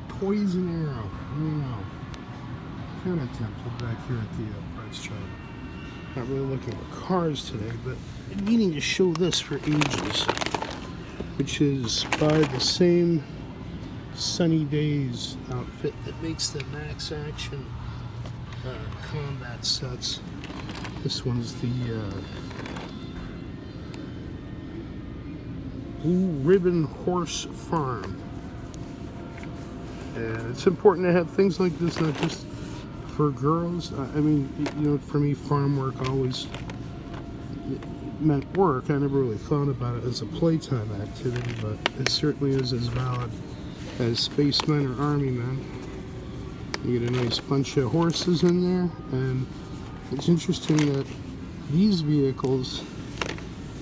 Poison arrow. I don't know. Kind of tempted back here at the price chart. Not really looking for cars today, but I'm meaning to show this for ages, which is by the same Sunny Days outfit that makes the Maxx Action combat sets. This one's the Blue Ribbon Horse Farm. And it's important to have things like this, not just for girls. I mean, you know, for me, farm work always meant work. I never really thought about it as a playtime activity, but it certainly is as valid as spacemen or army men. You get a nice bunch of horses in there, and it's interesting that these vehicles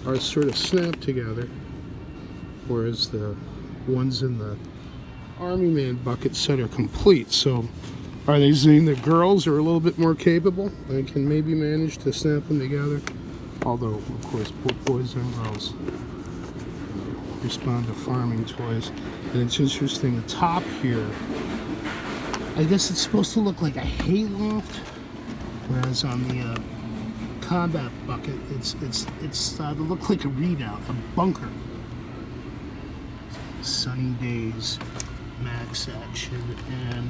are sort of snapped together, whereas the ones in the Army Man bucket set are complete. So are they saying that girls are a little bit more capable and can maybe manage to snap them together? Although, of course, both boys and girls respond to farming toys. And it's interesting, the top here, I guess it's supposed to look like a hayloft, whereas on the combat bucket, it's to look like a redoubt, a bunker. Sunny Days, Maxx Action, and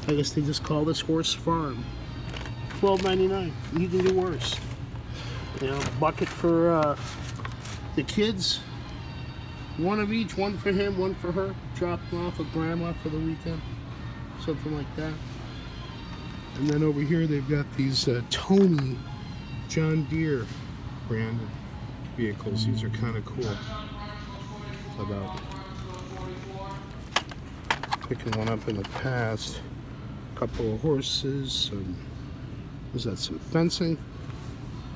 I guess they just call this Horse Farm. $12.99. You can do worse. You know, bucket for the kids. One of each, one for him, one for her. Drop them off at grandma for the weekend. Something like that. And then over here they've got these Tomy John Deere branded vehicles. These are kind of cool. About picking one up in the past. A couple of horses, some, was that some fencing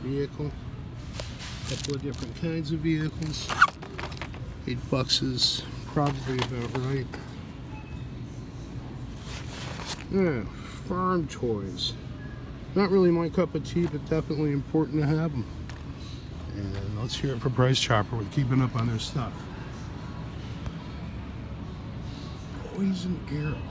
vehicle? A couple of different kinds of vehicles. $8 is probably about right. Yeah, farm toys. Not really my cup of tea, but definitely important to have them. And let's hear it for Price Chopper with keeping up on their stuff. Poison arrow.